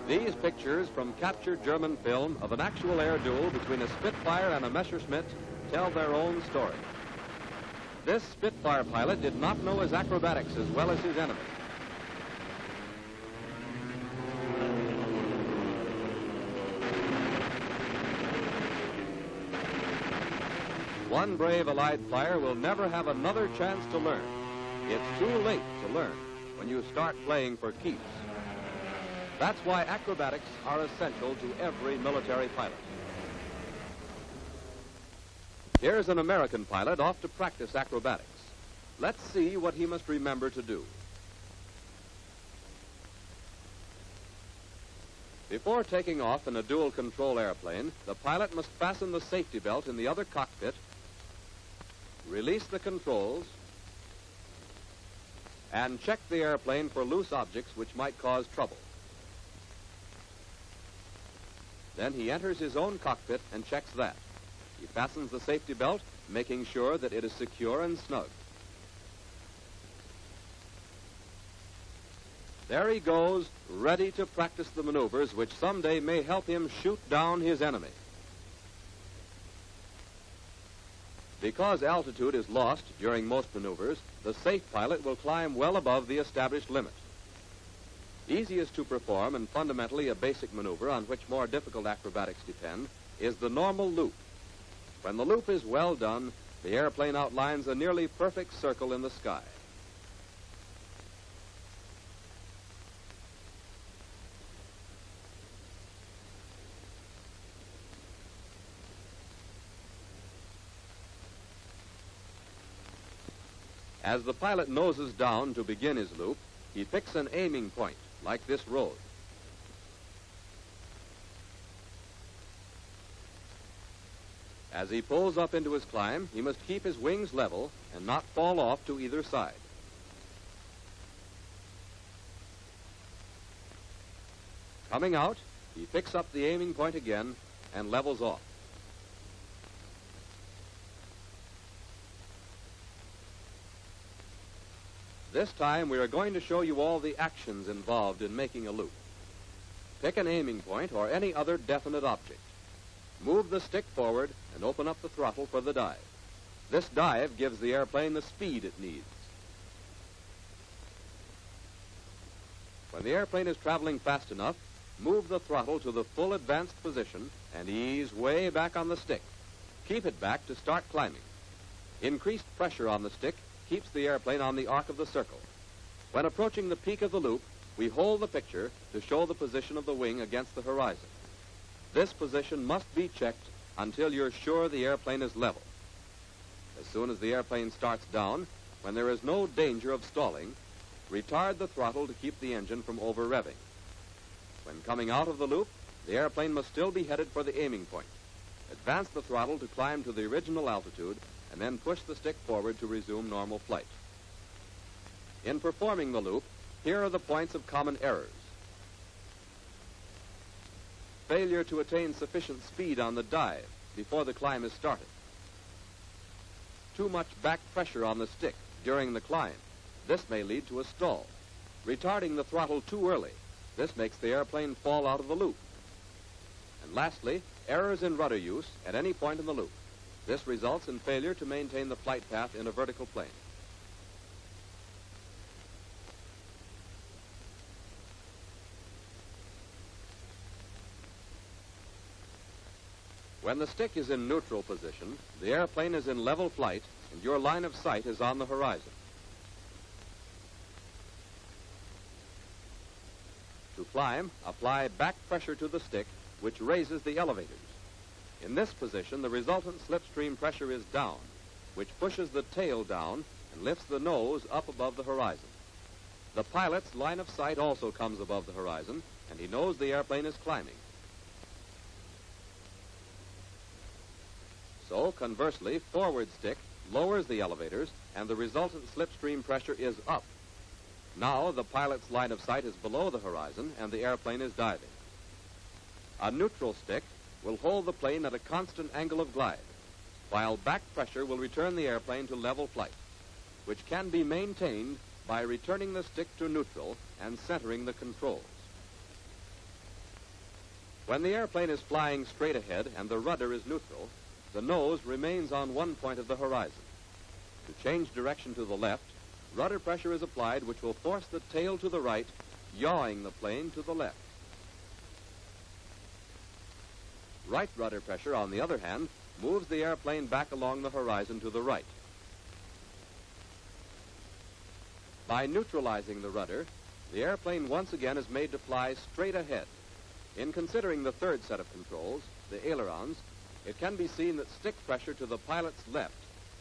These pictures from captured German film of an actual air duel between a Spitfire and a Messerschmitt tell their own story. This Spitfire pilot did not know his acrobatics as well as his enemy. One brave Allied flyer will never have another chance to learn. It's too late to learn when you start playing for keeps. That's why acrobatics are essential to every military pilot. Here's an American pilot off to practice acrobatics. Let's see what he must remember to do. Before taking off in a dual control airplane, the pilot must fasten the safety belt in the other cockpit, release the controls, and check the airplane for loose objects which might cause trouble. Then he enters his own cockpit and checks that. He fastens the safety belt, making sure that it is secure and snug. There he goes, ready to practice the maneuvers which someday may help him shoot down his enemy. Because altitude is lost during most maneuvers, the safe pilot will climb well above the established limit. Easiest to perform and fundamentally a basic maneuver on which more difficult acrobatics depend is the normal loop. When the loop is well done, the airplane outlines a nearly perfect circle in the sky. As the pilot noses down to begin his loop, he picks an aiming point, like this road. As he pulls up into his climb, he must keep his wings level and not fall off to either side. Coming out, he picks up the aiming point again and levels off. This time we are going to show you all the actions involved in making a loop. Pick an aiming point or any other definite object. Move the stick forward and open up the throttle for the dive. This dive gives the airplane the speed it needs. When the airplane is traveling fast enough, move the throttle to the full advanced position and ease way back on the stick. Keep it back to start climbing. Increased pressure on the stick keeps the airplane on the arc of the circle. When approaching the peak of the loop, we hold the picture to show the position of the wing against the horizon. This position must be checked until you're sure the airplane is level. As soon as the airplane starts down, when there is no danger of stalling, retard the throttle to keep the engine from over-revving. When coming out of the loop, the airplane must still be headed for the aiming point. Advance the throttle to climb to the original altitude and then push the stick forward to resume normal flight. In performing the loop, here are the points of common errors. Failure to attain sufficient speed on the dive before the climb is started. Too much back pressure on the stick during the climb. This may lead to a stall. Retarding the throttle too early. This makes the airplane fall out of the loop. And lastly, errors in rudder use at any point in the loop. This results in failure to maintain the flight path in a vertical plane. When the stick is in neutral position, the airplane is in level flight and your line of sight is on the horizon. To climb, apply back pressure to the stick, which raises the elevators. In this position, the resultant slipstream pressure is down, which pushes the tail down and lifts the nose up above the horizon. The pilot's line of sight also comes above the horizon, and he knows the airplane is climbing. So, conversely, forward stick lowers the elevators, and the resultant slipstream pressure is up. Now, the pilot's line of sight is below the horizon, and the airplane is diving. A neutral stick will hold the plane at a constant angle of glide, while back pressure will return the airplane to level flight, which can be maintained by returning the stick to neutral and centering the controls. When the airplane is flying straight ahead and the rudder is neutral, the nose remains on one point of the horizon. To change direction to the left, rudder pressure is applied, which will force the tail to the right, yawing the plane to the left. Right rudder pressure, on the other hand, moves the airplane back along the horizon to the right. By neutralizing the rudder, the airplane once again is made to fly straight ahead. In considering the third set of controls, the ailerons, it can be seen that stick pressure to the pilot's left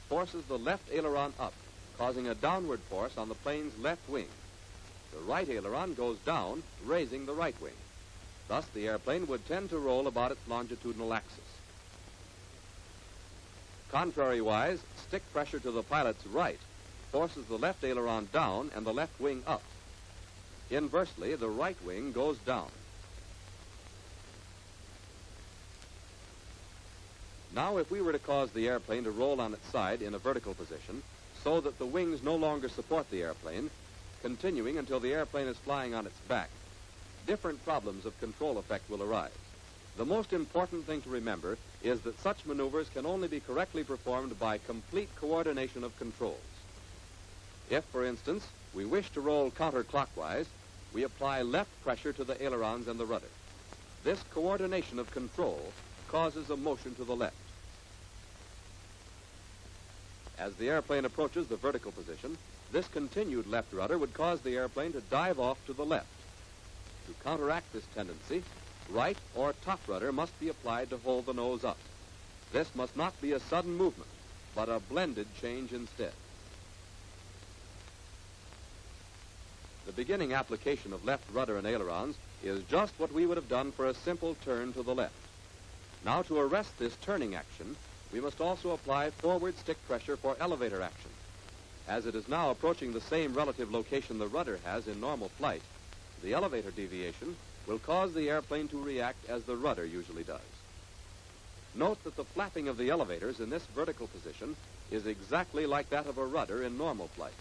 forces the left aileron up, causing a downward force on the plane's left wing. The right aileron goes down, raising the right wing. Thus, the airplane would tend to roll about its longitudinal axis. Contrariwise, stick pressure to the pilot's right forces the left aileron down and the left wing up. Inversely, the right wing goes down. Now, if we were to cause the airplane to roll on its side in a vertical position so that the wings no longer support the airplane, continuing until the airplane is flying on its back, different problems of control effect will arise. The most important thing to remember is that such maneuvers can only be correctly performed by complete coordination of controls. If, for instance, we wish to roll counterclockwise, we apply left pressure to the ailerons and the rudder. This coordination of control causes a motion to the left. As the airplane approaches the vertical position, this continued left rudder would cause the airplane to dive off to the left. To counteract this tendency, right or top rudder must be applied to hold the nose up. This must not be a sudden movement, but a blended change instead. The beginning application of left rudder and ailerons is just what we would have done for a simple turn to the left. Now, to arrest this turning action, we must also apply forward stick pressure for elevator action. As it is now approaching the same relative location the rudder has in normal flight, the elevator deviation will cause the airplane to react as the rudder usually does. Note that the flapping of the elevators in this vertical position is exactly like that of a rudder in normal flight.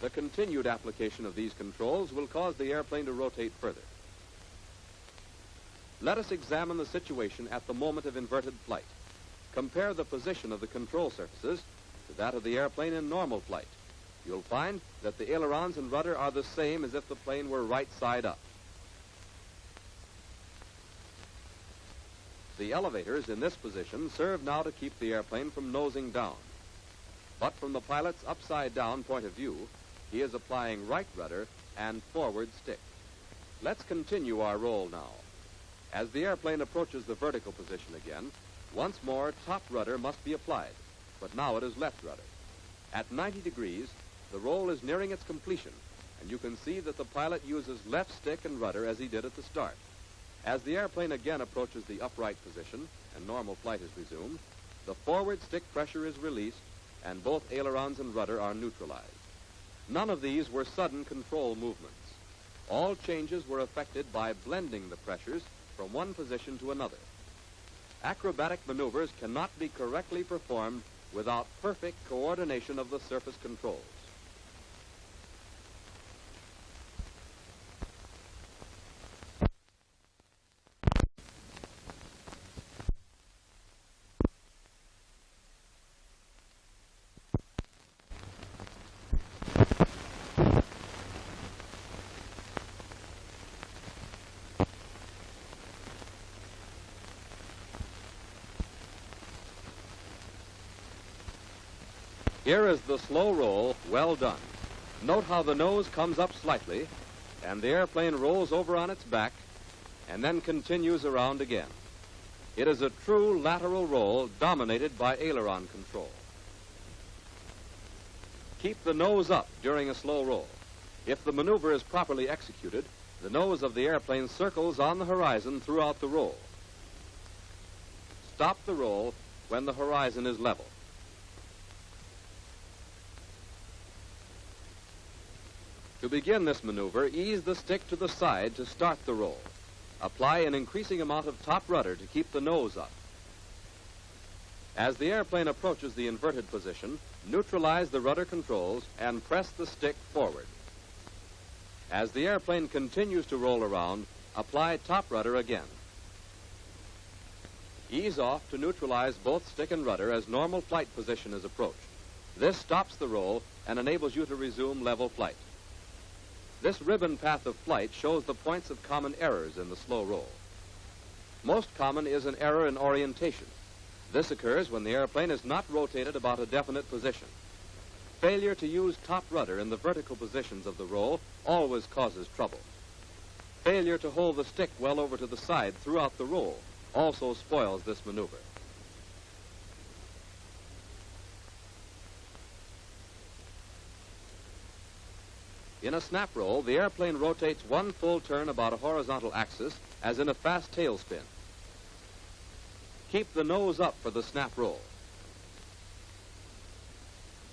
The continued application of these controls will cause the airplane to rotate further. Let us examine the situation at the moment of inverted flight. Compare the position of the control surfaces to that of the airplane in normal flight. You'll find that the ailerons and rudder are the same as if the plane were right side up. The elevators in this position serve now to keep the airplane from nosing down. But from the pilot's upside-down point of view, he is applying right rudder and forward stick. Let's continue our roll now. As the airplane approaches the vertical position again, once more top rudder must be applied, but now it is left rudder. At 90 degrees, the roll is nearing its completion, and you can see that the pilot uses left stick and rudder as he did at the start. As the airplane again approaches the upright position and normal flight is resumed, the forward stick pressure is released and both ailerons and rudder are neutralized. None of these were sudden control movements. All changes were effected by blending the pressures from one position to another. Acrobatic maneuvers cannot be correctly performed without perfect coordination of the surface controls. Here is the slow roll, well done. Note how the nose comes up slightly, and the airplane rolls over on its back, and then continues around again. It is a true lateral roll dominated by aileron control. Keep the nose up during a slow roll. If the maneuver is properly executed, the nose of the airplane circles on the horizon throughout the roll. Stop the roll when the horizon is level. To begin this maneuver, ease the stick to the side to start the roll. Apply an increasing amount of top rudder to keep the nose up. As the airplane approaches the inverted position, neutralize the rudder controls and press the stick forward. As the airplane continues to roll around, apply top rudder again. Ease off to neutralize both stick and rudder as normal flight position is approached. This stops the roll and enables you to resume level flight. This ribbon path of flight shows the points of common errors in the slow roll. Most common is an error in orientation. This occurs when the airplane is not rotated about a definite position. Failure to use top rudder in the vertical positions of the roll always causes trouble. Failure to hold the stick well over to the side throughout the roll also spoils this maneuver. In a snap roll, the airplane rotates one full turn about a horizontal axis as in a fast tailspin. Keep the nose up for the snap roll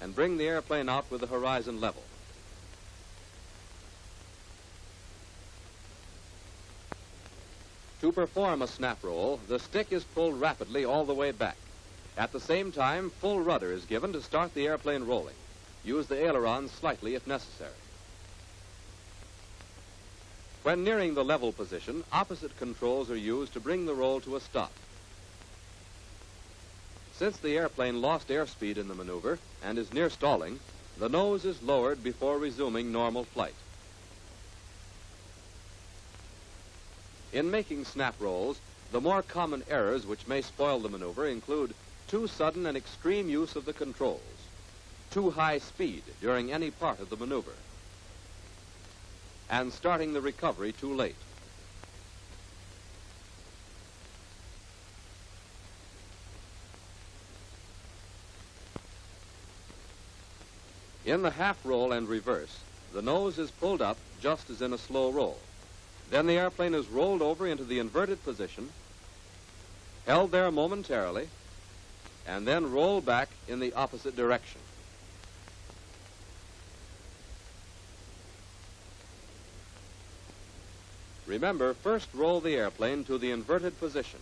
and bring the airplane out with the horizon level. To perform a snap roll, the stick is pulled rapidly all the way back. At the same time, full rudder is given to start the airplane rolling. Use the ailerons slightly if necessary. When nearing the level position, opposite controls are used to bring the roll to a stop. Since the airplane lost airspeed in the maneuver and is near stalling, the nose is lowered before resuming normal flight. In making snap rolls, the more common errors which may spoil the maneuver include too sudden and extreme use of the controls, too high speed during any part of the maneuver, and starting the recovery too late. In the half roll and reverse, the nose is pulled up just as in a slow roll. Then the airplane is rolled over into the inverted position, held there momentarily, and then rolled back in the opposite direction. Remember, first roll the airplane to the inverted position.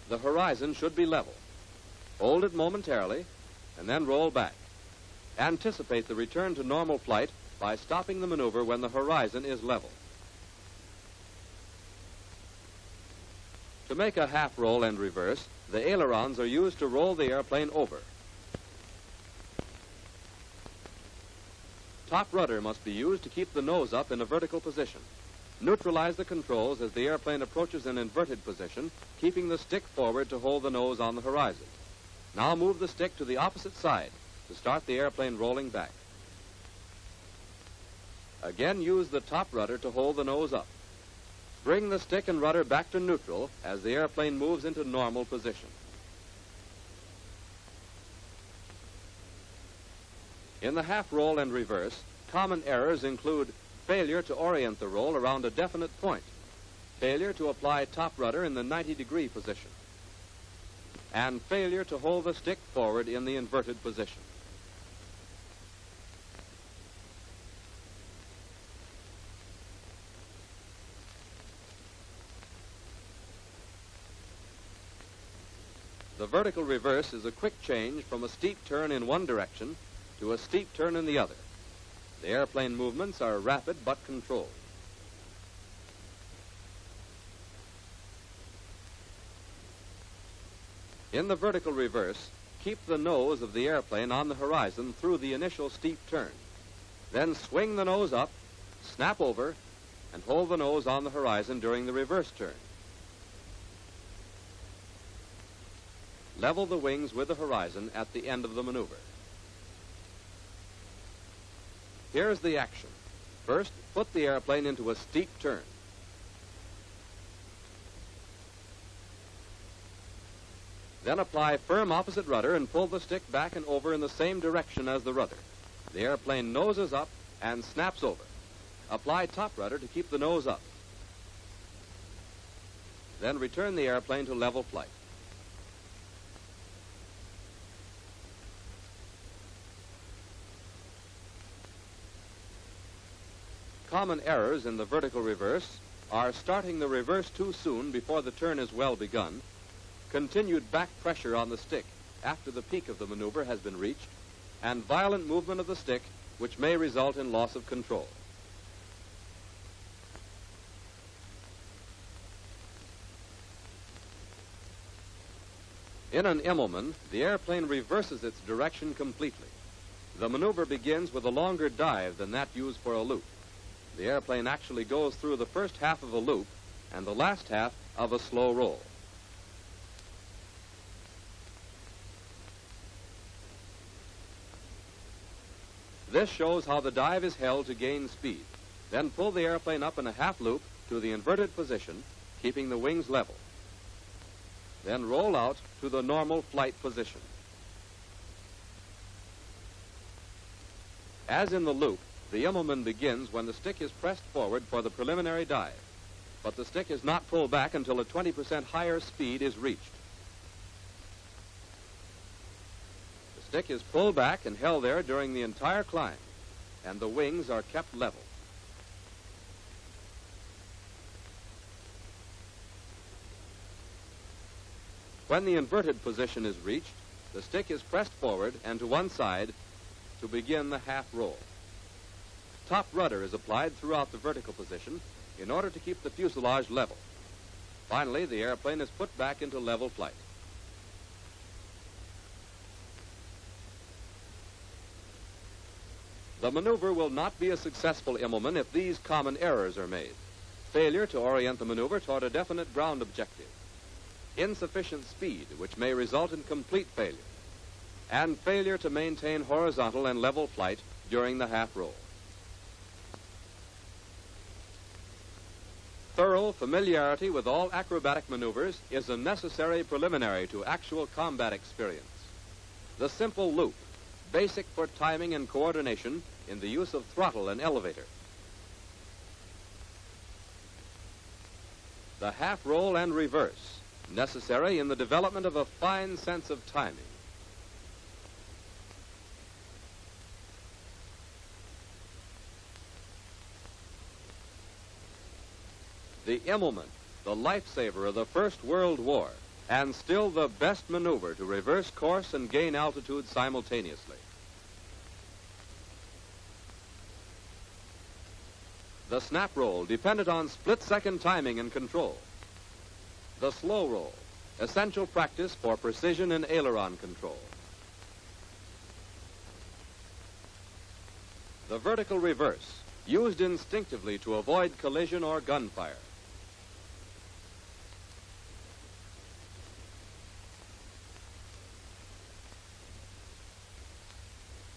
The horizon should be level. Hold it momentarily, and then roll back. Anticipate the return to normal flight by stopping the maneuver when the horizon is level. To make a half roll and reverse, the ailerons are used to roll the airplane over. Top rudder must be used to keep the nose up in a vertical position. Neutralize the controls as the airplane approaches an inverted position, keeping the stick forward to hold the nose on the horizon. Now move the stick to the opposite side to start the airplane rolling back. Again, use the top rudder to hold the nose up. Bring the stick and rudder back to neutral as the airplane moves into normal position. In the half roll and reverse, common errors include failure to orient the roll around a definite point, failure to apply top rudder in the 90-degree position, and failure to hold the stick forward in the inverted position. The vertical reverse is a quick change from a steep turn in one direction to a steep turn in the other. The airplane movements are rapid but controlled. In the vertical reverse, keep the nose of the airplane on the horizon through the initial steep turn. Then swing the nose up, snap over, and hold the nose on the horizon during the reverse turn. Level the wings with the horizon at the end of the maneuver. Here's the action. First, put the airplane into a steep turn. Then apply firm opposite rudder and pull the stick back and over in the same direction as the rudder. The airplane noses up and snaps over. Apply top rudder to keep the nose up. Then return the airplane to level flight. Common errors in the vertical reverse are starting the reverse too soon before the turn is well begun, continued back pressure on the stick after the peak of the maneuver has been reached, and violent movement of the stick which may result in loss of control. In an Immelmann, the airplane reverses its direction completely. The maneuver begins with a longer dive than that used for a loop. The airplane actually goes through the first half of a loop and the last half of a slow roll. This shows how the dive is held to gain speed. Then pull the airplane up in a half loop to the inverted position, keeping the wings level. Then roll out to the normal flight position. As in the loop, the Immelmann begins when the stick is pressed forward for the preliminary dive, but the stick is not pulled back until a 20% higher speed is reached. The stick is pulled back and held there during the entire climb, and the wings are kept level. When the inverted position is reached, the stick is pressed forward and to one side to begin the half roll. Top rudder is applied throughout the vertical position in order to keep the fuselage level. Finally, the airplane is put back into level flight. The maneuver will not be a successful Immelmann if these common errors are made. Failure to orient the maneuver toward a definite ground objective. Insufficient speed, which may result in complete failure. And failure to maintain horizontal and level flight during the half roll. Thorough familiarity with all acrobatic maneuvers is a necessary preliminary to actual combat experience. The simple loop, basic for timing and coordination in the use of throttle and elevator. The half roll and reverse, necessary in the development of a fine sense of timing. The Immelmann, the lifesaver of the First World War, and still the best maneuver to reverse course and gain altitude simultaneously. The snap roll depended on split-second timing and control. The slow roll, essential practice for precision in aileron control. The vertical reverse, used instinctively to avoid collision or gunfire.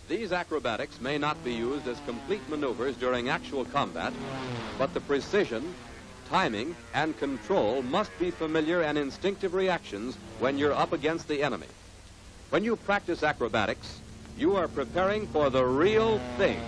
These acrobatics may not be used as complete maneuvers during actual combat, but the precision, timing, and control must be familiar and instinctive reactions when you're up against the enemy. When you practice acrobatics, you are preparing for the real thing.